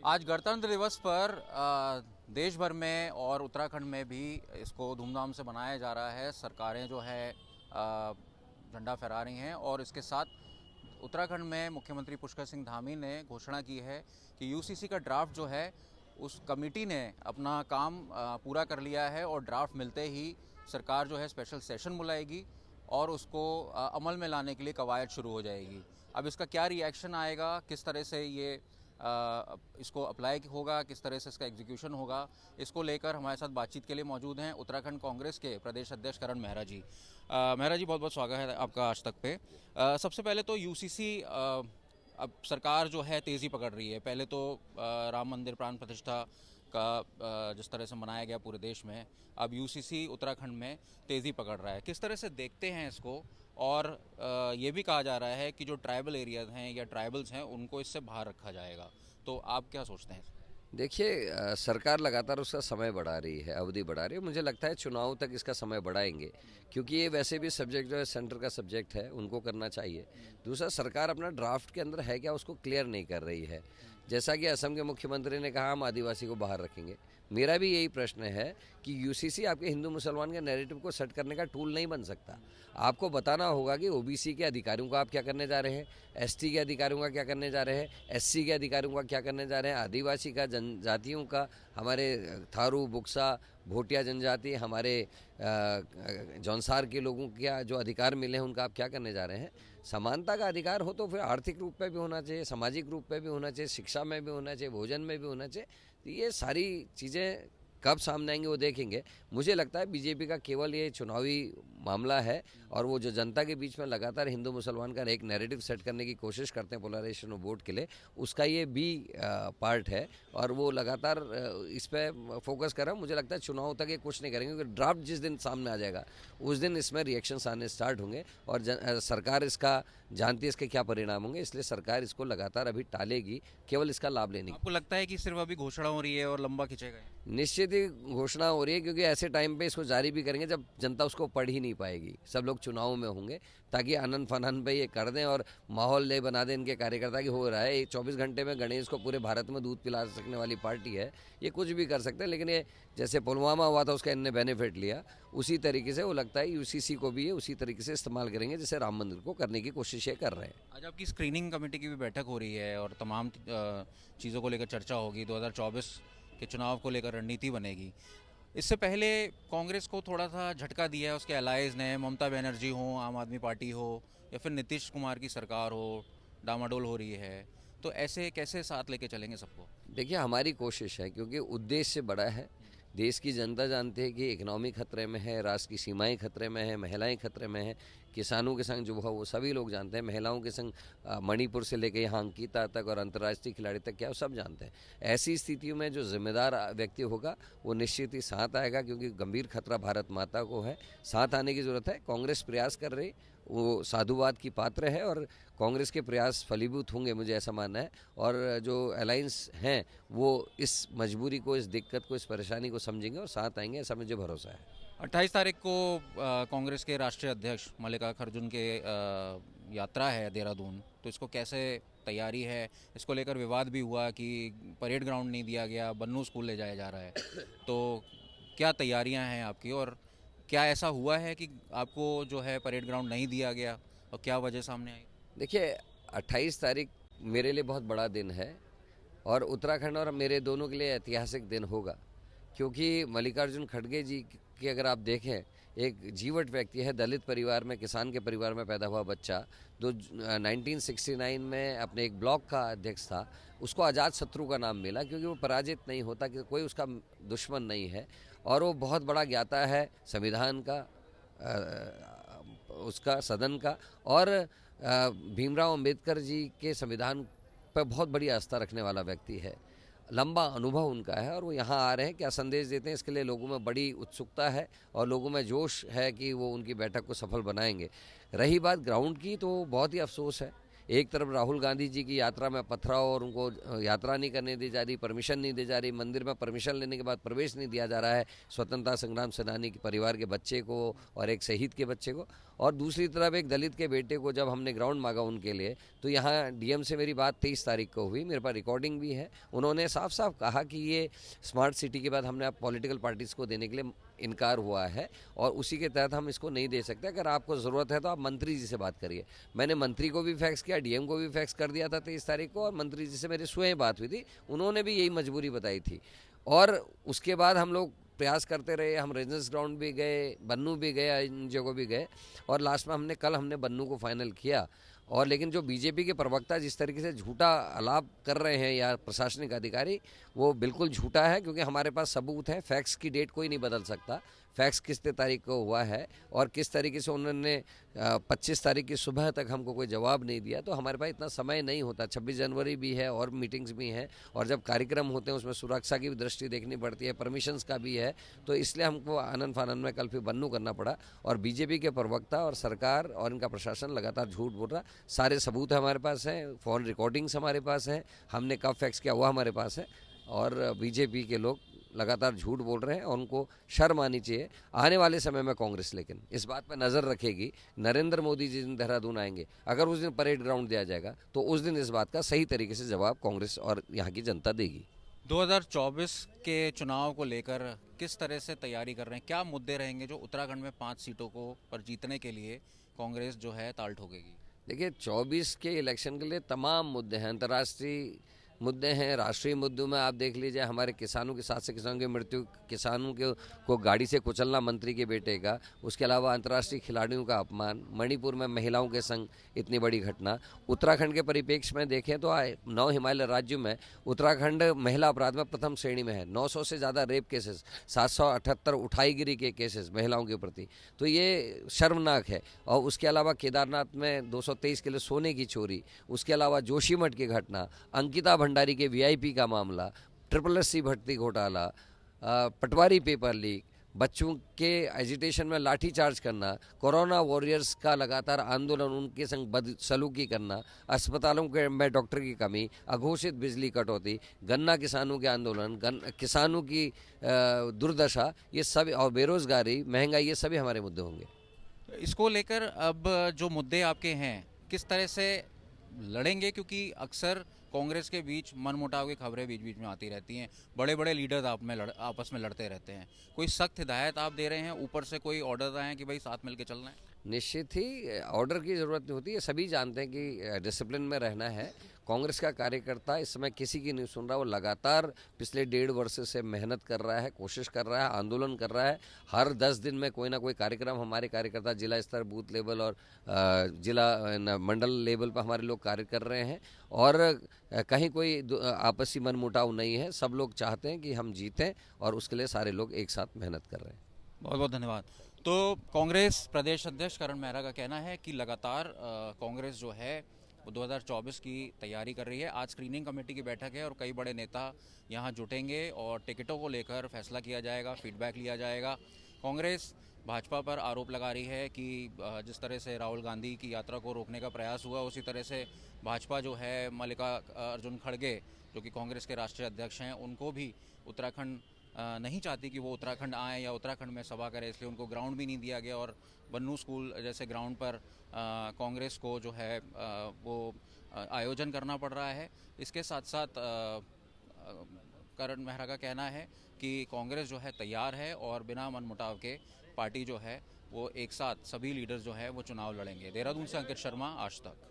आज गणतंत्र दिवस पर देश भर में और उत्तराखंड में भी इसको धूमधाम से मनाया जा रहा है। सरकारें जो है झंडा फहरा रही हैं और इसके साथ उत्तराखंड में मुख्यमंत्री पुष्कर सिंह धामी ने घोषणा की है कि यूसीसी का ड्राफ्ट जो है उस कमेटी ने अपना काम पूरा कर लिया है और ड्राफ्ट मिलते ही सरकार जो है स्पेशल सेशन बुलाएगी और उसको अमल में लाने के लिए कवायद शुरू हो जाएगी। अब इसका क्या रिएक्शन आएगा, किस तरह से ये इसको अप्लाई होगा, किस तरह से इसका एग्जीक्यूशन होगा, इसको लेकर हमारे साथ बातचीत के लिए मौजूद हैं उत्तराखंड कांग्रेस के प्रदेश अध्यक्ष करण मेहरा जी। मेहरा जी, बहुत बहुत स्वागत है आपका आज तक पे। सबसे पहले तो यूसीसी अब सरकार जो है तेज़ी पकड़ रही है। पहले तो राम मंदिर प्राण प्रतिष्ठा का जिस तरह से मनाया गया पूरे देश में, अब यूसीसी उत्तराखंड में तेज़ी पकड़ रहा है। किस तरह से देखते हैं इसको? और ये भी कहा जा रहा है कि जो ट्राइबल एरियाज हैं या ट्राइबल्स हैं उनको इससे बाहर रखा जाएगा, तो आप क्या सोचते हैं? देखिए, सरकार लगातार उसका समय बढ़ा रही है, अवधि बढ़ा रही है। मुझे लगता है चुनाव तक इसका समय बढ़ाएंगे, क्योंकि ये वैसे भी सब्जेक्ट जो है सेंटर का सब्जेक्ट है, उनको करना चाहिए। दूसरा, सरकार अपना ड्राफ्ट के अंदर है क्या उसको क्लियर नहीं कर रही है। जैसा कि असम के मुख्यमंत्री ने कहा हम आदिवासी को बाहर रखेंगे, मेरा भी यही प्रश्न है कि यूसीसी आपके हिंदू मुसलमान के नैरेटिव को सेट करने का टूल नहीं बन सकता। आपको बताना होगा कि ओबीसी के अधिकारियों का आप क्या करने जा रहे हैं, एसटी के अधिकारियों का क्या करने जा रहे हैं, एससी के अधिकारियों का क्या करने जा रहे हैं, आदिवासी का, जनजातियों का, हमारे थारू, बुक्सा, भोटिया जनजाति, हमारे जौनसार के लोगों के क्या जो अधिकार मिले हैं उनका आप क्या करने जा रहे हैं। समानता का अधिकार हो तो फिर आर्थिक रूप पे भी होना चाहिए, सामाजिक रूप पे भी होना चाहिए, शिक्षा में भी होना चाहिए, भोजन में भी होना चाहिए। तो ये सारी चीज़ें कब सामने आएंगे वो देखेंगे। मुझे लगता है बीजेपी का केवल ये चुनावी मामला है, और वो जो जनता के बीच में लगातार हिंदू मुसलमान का एक नैरेटिव सेट करने की कोशिश करते हैं पोलराइजेशन ऑफ वोट के लिए, उसका ये भी पार्ट है। और वो लगातार इस पर फोकस कर रहा है। मुझे लगता है चुनाव तक ये कुछ नहीं करेंगे, क्योंकि ड्राफ्ट जिस दिन सामने आ जाएगा उस दिन इसमें रिएक्शंस आने स्टार्ट होंगे, और सरकार इसका जानती है इसके क्या परिणाम होंगे, इसलिए सरकार इसको लगातार अभी टालेगी, केवल इसका लाभ लेने की। आपको लगता है कि सिर्फ अभी घोषणा हो रही है और लंबा खिंचेगा ये? निश्चित ही घोषणा हो रही है, क्योंकि ऐसे टाइम पे इसको जारी भी करेंगे जब जनता उसको पढ़ ही नहीं पाएगी, सब लोग चुनाव में होंगे, ताकि आनंद फानन पे ये कर दें और माहौल ले बना दें इनके कार्यकर्ता की हो रहा है। ये 24 घंटे में गणेश को पूरे भारत में दूध पिला सकने वाली पार्टी है, ये कुछ भी कर सकते हैं। लेकिन ये जैसे पुलवामा हुआ था उसका इनने बेनिफिट लिया, उसी तरीके से वो लगता है यूसीसी को भी ये उसी तरीके से इस्तेमाल करेंगे जैसे राम मंदिर को करने की कोशिश ये कर रहे हैं। आज आपकी स्क्रीनिंग कमेटी की भी बैठक हो रही है और तमाम चीज़ों को लेकर चर्चा होगी। 2024 के चुनाव को लेकर रणनीति बनेगी। इससे पहले कांग्रेस को थोड़ा सा झटका दिया है उसके अलाइज ने, ममता बनर्जी हो, आम आदमी पार्टी हो या फिर नीतीश कुमार की सरकार हो, डामाडोल हो रही है। तो ऐसे कैसे साथ लेके चलेंगे सबको? देखिए, हमारी कोशिश है, क्योंकि उद्देश्य बड़ा है। देश की जनता जानती है कि इकनॉमी खतरे में है, राष्ट्र की सीमाएं खतरे में है, महिलाएं खतरे में है। किसानों के संग जो हुआ वो सभी लोग जानते हैं, महिलाओं के संग मणिपुर से लेकर यहाँ अंकिता तक और अंतर्राष्ट्रीय खिलाड़ी तक क्या वो सब जानते हैं। ऐसी स्थितियों में जो जिम्मेदार व्यक्ति होगा वो निश्चित ही साथ आएगा, क्योंकि गंभीर खतरा भारत माता को है। साथ आने की ज़रूरत है। कांग्रेस प्रयास कर रही, वो साधुवाद की पात्र है, और कांग्रेस के प्रयास फलीभूत होंगे, मुझे ऐसा मानना है। और जो अलायंस हैं वो इस मजबूरी को, इस दिक्कत को, इस परेशानी को समझेंगे और साथ आएंगे, ऐसा मुझे भरोसा है। 28 तारीख को कांग्रेस के राष्ट्रीय अध्यक्ष मल्लिकार्जुन खरगे के यात्रा है देहरादून, तो इसको कैसे तैयारी है? इसको लेकर विवाद भी हुआ कि परेड ग्राउंड नहीं दिया गया, बन्नू स्कूल ले जाया जा रहा है। तो क्या तैयारियां हैं आपकी, और क्या ऐसा हुआ है कि आपको जो है परेड ग्राउंड नहीं दिया गया, और क्या वजह सामने आई? देखिए, 28 तारीख मेरे लिए बहुत बड़ा दिन है, और उत्तराखंड और मेरे दोनों के लिए ऐतिहासिक दिन होगा। क्योंकि मल्लिकार्जुन खड़गे जी की अगर आप देखें, एक जीवट व्यक्ति है, दलित परिवार में, किसान के परिवार में पैदा हुआ बच्चा, जो 1969 में अपने एक ब्लॉक का अध्यक्ष था। उसको आज़ाद शत्रु का नाम मिला, क्योंकि वो पराजित नहीं होता, कि कोई उसका दुश्मन नहीं है, और वो बहुत बड़ा ज्ञाता है संविधान का, उसका, सदन का, और भीमराव अंबेडकर जी के संविधान पर बहुत बड़ी आस्था रखने वाला व्यक्ति है। लंबा अनुभव उनका है, और वो यहाँ आ रहे हैं, क्या संदेश देते हैं, इसके लिए लोगों में बड़ी उत्सुकता है और लोगों में जोश है कि वो उनकी बैठक को सफल बनाएंगे। रही बात ग्राउंड की, तो बहुत ही अफसोस है एक तरफ राहुल गांधी जी की यात्रा में पथराव और उनको यात्रा नहीं करने दी जा रही, परमिशन नहीं दी जा रही, मंदिर में परमिशन लेने के बाद प्रवेश नहीं दिया जा रहा है स्वतंत्रता संग्राम सेनानी के परिवार के बच्चे को और एक शहीद के बच्चे को, और दूसरी तरफ एक दलित के बेटे को जब हमने ग्राउंड मांगा उनके लिए, तो यहाँ डीएम से मेरी बात 23 तारीख को हुई, मेरे पास रिकॉर्डिंग भी है। उन्होंने साफ साफ कहा कि ये स्मार्ट सिटी के बाद हमने अब पॉलिटिकल पार्टीज़ को देने के लिए इनकार हुआ है और उसी के तहत हम इसको नहीं दे सकते। अगर आपको ज़रूरत है तो आप मंत्री जी से बात करिए। मैंने मंत्री को भी फैक्स किया, डीएम को भी फैक्स कर दिया था 23 तारीख को, और मंत्री जी से मेरी स्वयं बात हुई थी, उन्होंने भी यही मजबूरी बताई थी। और उसके बाद हम लोग प्रयास करते रहे, हम रेंजर्स ग्राउंड भी गए, बन्नू भी गए, इन जगहों भी गए, और लास्ट में कल हमने बन्नू को फाइनल किया। और लेकिन जो बीजेपी के प्रवक्ता जिस तरीके से झूठा आलाप कर रहे हैं या प्रशासनिक अधिकारी, वो बिल्कुल झूठा है, क्योंकि हमारे पास सबूत है। फैक्स की डेट कोई नहीं बदल सकता, फैक्स कितने तारीख को हुआ है और किस तरीके से उन्होंने 25 तारीख की सुबह तक हमको कोई जवाब नहीं दिया। तो हमारे पास इतना समय नहीं होता, 26 जनवरी भी है और मीटिंग्स भी हैं, और जब कार्यक्रम होते हैं उसमें सुरक्षा की भी दृष्टि देखनी पड़ती है, परमिशंस का भी है, तो इसलिए हमको आनन फानन में कल फिर बन्नू करना पड़ा। और बीजेपी के प्रवक्ता और सरकार और इनका प्रशासन लगातार झूठ बोल रहा। सारे सबूत हमारे पास हैं, फ़ोन रिकॉर्डिंग्स हमारे पास हैं, हमने कब फैक्स किया वो हमारे पास है, और बीजेपी के लोग लगातार झूठ बोल रहे हैं और उनको शर्म आनी चाहिए। आने वाले समय में कांग्रेस लेकिन इस बात पर नज़र रखेगी, नरेंद्र मोदी जिस दिन देहरादून आएंगे, अगर उस दिन परेड ग्राउंड दिया जाएगा तो उस दिन इस बात का सही तरीके से जवाब कांग्रेस और यहाँ की जनता देगी। 2024 के चुनाव को लेकर किस तरह से तैयारी कर रहे हैं? क्या मुद्दे रहेंगे जो उत्तराखंड में 5 सीटों को पर जीतने के लिए कांग्रेस जो है ताल ठोकेगी? देखिए, 24 के इलेक्शन के लिए तमाम मुद्दे हैं, अंतर्राष्ट्रीय मुद्दे हैं, राष्ट्रीय मुद्दों में आप देख लीजिए, हमारे किसानों के साथ से किसानों की मृत्यु, किसानों को गाड़ी से कुचलना मंत्री के बेटे का, उसके अलावा अंतर्राष्ट्रीय खिलाड़ियों का अपमान, मणिपुर में महिलाओं के संग इतनी बड़ी घटना। उत्तराखंड के परिप्रेक्ष्य में देखें तो 9 हिमालय राज्यों में उत्तराखंड महिला अपराध में प्रथम श्रेणी में है। 900 से ज़्यादा रेप केसेस, 778 उठाईगिरी के केसेस महिलाओं के प्रति, तो ये शर्मनाक है। और उसके अलावा केदारनाथ में 223 किलो सोने की चोरी, उसके अलावा जोशीमठ की घटना, अंकिता भंडारी के वीआईपी का मामला, SSC भर्ती घोटाला, पटवारी पेपर लीक, बच्चों के एजिटेशन में लाठी चार्ज करना, कोरोना वॉरियर्स का लगातार आंदोलन, उनके संग बदसलूकी करना, अस्पतालों के में डॉक्टर की कमी, अघोषित बिजली कटौती, गन्ना किसानों के आंदोलन, किसानों की दुर्दशा, ये सब, और बेरोजगारी, महंगाई, ये सभी हमारे मुद्दे होंगे। इसको लेकर अब जो मुद्दे आपके हैं किस तरह से लड़ेंगे? क्योंकि अक्सर कांग्रेस के बीच मनमुटाव की खबरें बीच बीच में आती रहती हैं, बड़े बड़े लीडर्स आपस में लड़ते रहते हैं। कोई सख्त हिदायत आप दे रहे हैं, ऊपर से कोई ऑर्डर आए हैं कि भाई साथ मिलकर चलना है? निश्चित ही ऑर्डर की ज़रूरत नहीं होती है, सभी जानते हैं कि डिसिप्लिन में रहना है। कांग्रेस का कार्यकर्ता इस समय किसी की नहीं सुन रहा, वो लगातार पिछले 1.5 वर्ष से मेहनत कर रहा है, कोशिश कर रहा है, आंदोलन कर रहा है। हर 10 दिन में कोई ना कोई कार्यक्रम हमारे कार्यकर्ता जिला स्तर, बूथ लेवल और जिला मंडल लेवल पर हमारे लोग कार्य कर रहे हैं, और कहीं कोई आपसी मनमुटाव नहीं है। सब लोग चाहते हैं कि हम जीतें और उसके लिए सारे लोग एक साथ मेहनत कर रहे हैं। बहुत बहुत धन्यवाद। तो कांग्रेस प्रदेश अध्यक्ष करण मेहरा का कहना है कि लगातार कांग्रेस जो है वो 2024 की तैयारी कर रही है। आज स्क्रीनिंग कमेटी की बैठक है और कई बड़े नेता यहाँ जुटेंगे और टिकटों को लेकर फैसला किया जाएगा, फीडबैक लिया जाएगा। कांग्रेस भाजपा पर आरोप लगा रही है कि जिस तरह से राहुल गांधी की यात्रा को रोकने का प्रयास हुआ, उसी तरह से भाजपा जो है मल्लिकार्जुन खड़गे जो कि कांग्रेस के राष्ट्रीय अध्यक्ष हैं, उनको भी उत्तराखंड नहीं चाहती कि वो उत्तराखंड आएँ या उत्तराखंड में सभा करें, इसलिए उनको ग्राउंड भी नहीं दिया गया। और बन्नू स्कूल जैसे ग्राउंड पर कांग्रेस को जो है वो आयोजन करना पड़ रहा है। इसके साथ साथ करण मेहरा का कहना है कि कांग्रेस जो है तैयार है और बिना मनमुटाव के पार्टी जो है वो एक साथ सभी लीडर्स जो है वो चुनाव लड़ेंगे। देहरादून से अंकित शर्मा, आज तक।